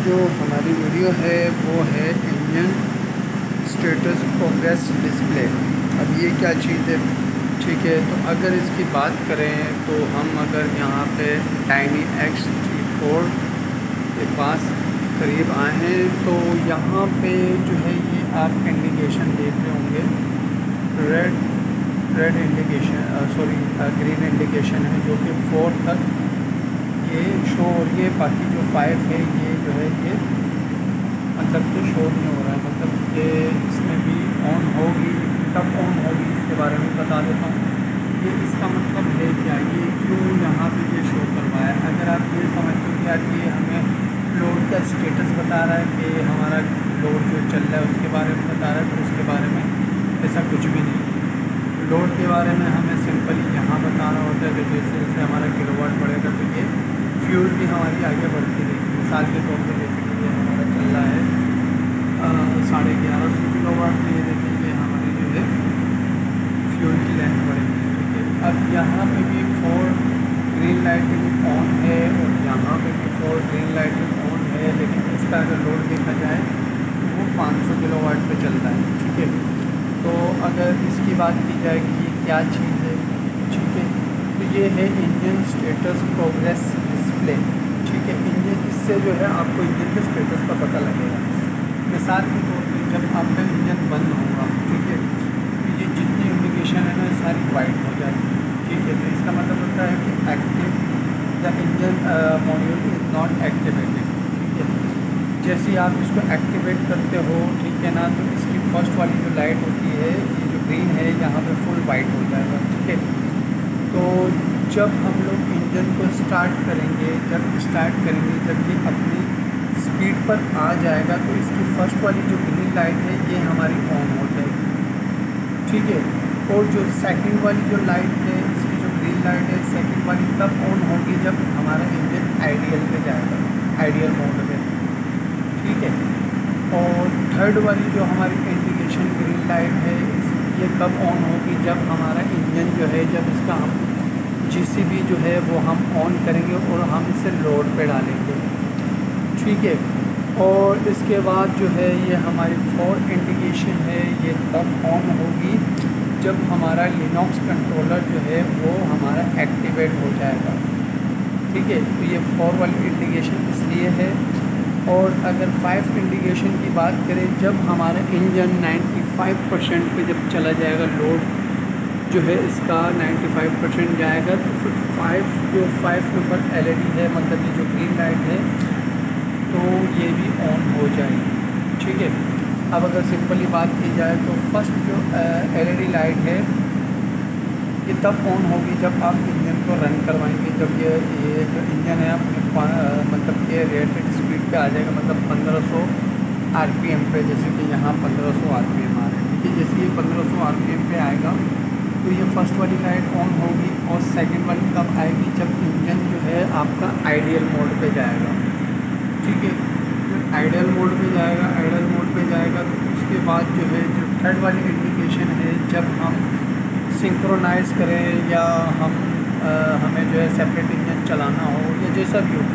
जो हमारी वीडियो है वो है इंजन स्टेटस प्रोग्रेस डिस्प्ले। अब ये क्या चीज़ है, ठीक है। तो अगर इसकी बात करें तो हम अगर यहाँ पे टाइनी X-T4 के पास करीब आए हैं तो यहाँ पे जो है ये आप इंडिकेशन देख रहे होंगे। रेड इंडिकेशन ग्रीन इंडिकेशन है जो कि 4 तक ये शो हो रही है। बाकी जो 5 है ये जो है ये मतलब कि शो नहीं हो रहा है, मतलब कि इसमें भी ऑन होगी, कब ऑन होगी इसके बारे में बता देता हूँ। ये इसका मतलब है क्या, ये क्यों यहाँ पे ये शो करवाया। अगर आप ये समझते हो कि यार ये हमें लोड का स्टेटस बता रहा है कि हमारा लोड जो चल रहा है उसके बारे में बता रहा है, तो उसके बारे में ऐसा कुछ भी नहीं है। लोड के बारे में हमें सिंपली यहाँ बता रहा होता है कि जैसे जैसे हमारा किलोवाट बढ़ेगा तो ये फ्यूल भी हमारी आगे बढ़ती रहेगी। मिसाल के तौर पर जैसे कि ये हमारा चल रहा है 1150 किलोवाट, तो ये देखिए हमारी जो है फ्यूल की लेंथ बढ़ेगी, ठीक है। अब यहाँ पे भी 4 ग्रीन लाइटिंग ऑन है और यहाँ पे भी 4 ग्रीन लाइटिंग ऑन है, लेकिन इसका अगर लोड देखा जाए तो वो 500 किलोवाट पे चलता है, ठीक है। तो अगर इसकी बात की जाए कि ये क्या चीज़ है, ठीक है, तो ये है इंजन स्टेटस प्रोग्रेस डिस्प्ले, ठीक है। इंजन इससे जो है आपको इंजन के स्टेटस का पता लगेगा। मिसाल के तौर पे जब आपका इंजन बंद होगा, ठीक है, तो ये जितनी इंडिकेशन है ना सारी वाइट हो जाती है, ठीक है। तो इसका मतलब होता है कि active the engine module is not activated, ठीक है। जैसे ही आप इसको एक्टिवेट करते हो, ठीक है ना, तो इसकी फर्स्ट वाली जो लाइट होती है ये जो ग्रीन है यहाँ पे फुल वाइट हो जाएगा, ठीक है। तो जब हम लोग इंजन को स्टार्ट करेंगे, जब ये अपनी स्पीड पर आ जाएगा तो इसकी फर्स्ट वाली जो ग्रीन लाइट है ये हमारी ऑन हो जाएगी, ठीक है। और जो सेकंड वाली जो लाइट है, इसकी जो ग्रीन लाइट है सेकंड वाली तब ऑन होगी जब हमारा इंजन आइडियल पे जाएगा, आइडियल मोड में, ठीक है। और थर्ड वाली जो हमारी इंडिकेशन ग्रीन लाइट है ये कब ऑन होगी, जब हमारा इंजन जो है, जब इसका हम जीसीबी जो है वो हम ऑन करेंगे और हम इसे लोड पे डालेंगे, ठीक है। और इसके बाद जो है ये हमारी 4 इंडिकेशन है ये तब ऑन होगी जब हमारा लिनक्स कंट्रोलर जो है वो हमारा एक्टिवेट हो जाएगा, ठीक है। तो ये 4 वाली इंडिकेशन इसलिए है। और अगर 5 इंडिकेशन की बात करें, जब हमारा इंजन 95% पे जब चला जाएगा, लोड जो है इसका 95% जाएगा, तो फिर 5 नंबर एलईडी है, मतलब ये जो ग्रीन लाइट है तो ये भी ऑन हो जाएगी, ठीक है। अब अगर सिंपली बात की जाए तो फर्स्ट जो एलईडी लाइट है ये तब ऑन होगी जब आप इंजन को रन करवाएंगे, जब ये जो इंजन है अपने मतलब कि रेटेड स्पीड पे आ जाएगा, मतलब 1500 आरपीएम पे, जैसे कि यहाँ 1500 आरपीएम आ रहे हैं, ठीक है। जैसे ये 1500 आरपीएम पे आएगा तो ये फर्स्ट वाली लाइट ऑन होगी। और सेकंड वाली कब आएगी, जब इंजन जो है आपका आइडियल मोड पे जाएगा, ठीक है। जब आइडियल मोड पे जाएगा तो उसके बाद जो है जो थर्ड वाली इंडिकेशन है, जब हम सिंक्रोनाइज़ करें या हमें जो है सेपरेट इंजन चलाना हो या जैसा भी हो,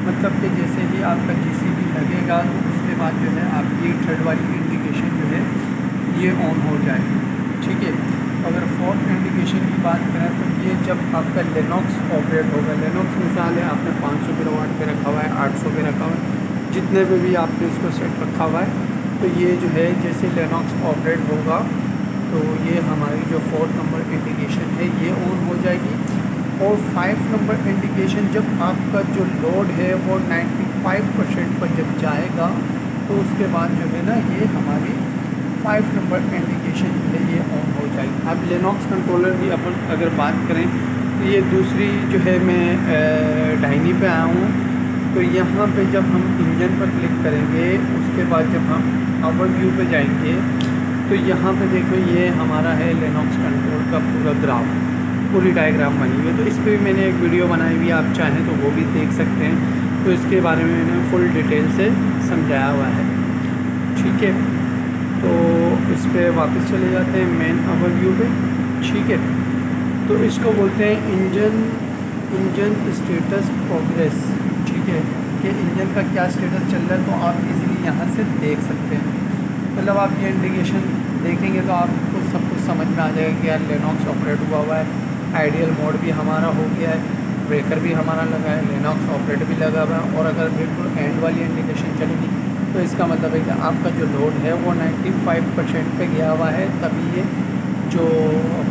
मतलब कि जैसे ही आपका जीसीबी लगेगा तो उसके बाद जो है आपकी थर्ड वाली इंडिकेशन जो है ये ऑन हो जाएगी, ठीक है। अगर 4th इंडिकेशन की बात करें तो ये जब आपका लिनक्स ऑपरेट होगा, लिनक्स मिसाल है आपने 500 किलोवाट पे रखा हुआ है, 800 पे रखा हुआ है, जितने पे भी आपने इसको सेट रखा हुआ है, तो ये जो है जैसे लिनक्स ऑपरेट होगा तो ये हमारी जो 4th नंबर इंडिकेशन है ये ऑन हो जाएगी। और 5 नंबर इंडिकेशन जब आपका जो लोड है वो 95% पर जब जाएगा तो उसके बाद जो है ना ये हमारी 5 नंबर इंडिकेशन जो है ये ऑन हो जाएगी। अब लिनक्स कंट्रोलर की अपन अगर बात करें तो ये दूसरी जो है मैं डायनी पे आया हूँ। तो यहाँ पे जब हम इंजन पर क्लिक करेंगे उसके बाद जब हम ओवरव्यू पे जाएंगे तो यहाँ पे देखो ये हमारा है लिनक्स कंट्रोल का पूरा ग्राफ, पूरी डायग्राम बनी हुई है। तो इस पर भी मैंने एक वीडियो बनाई हुई है, आप चाहें तो वो भी देख सकते हैं। तो इसके बारे में मैंने फुल डिटेल से समझाया हुआ है, ठीक है। तो इस पर वापस चले जाते हैं मेन ओवरव्यू पे, ठीक है। तो इसको बोलते हैं इंजन स्टेटस प्रोग्रेस, ठीक है। कि इंजन का क्या स्टेटस चल रहा है, तो आप इजीली यहाँ से देख सकते हैं। मतलब आप ये इंडिकेशन देखेंगे तो आपको सब कुछ समझ में आ जाएगा कि यार लिनक्स ऑपरेट हुआ हुआ है, आइडियल मोड भी हमारा हो गया है, ब्रेकर भी हमारा लगा है, लिनक्स ऑपरेट भी लगा हुआ है। और अगर बिल्कुल एंड वाली इंडिकेशन चलेगी तो इसका मतलब है कि आपका जो लोड है वो 95% पे गया हुआ है, तभी ये जो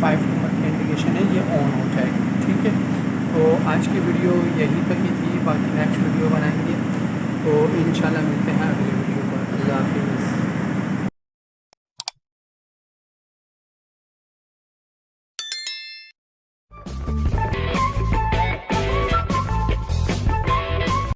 5 नंबर की इंडिकेशन है ये ऑन हो जाएगी। ठीक है, तो आज की वीडियो यहीं तक ही थी, बाकी नेक्स्ट वीडियो बनाएंगे। तो इंशाल्लाह मिलते हैं अगले वीडियो पर। अल्लाह हाफिज़।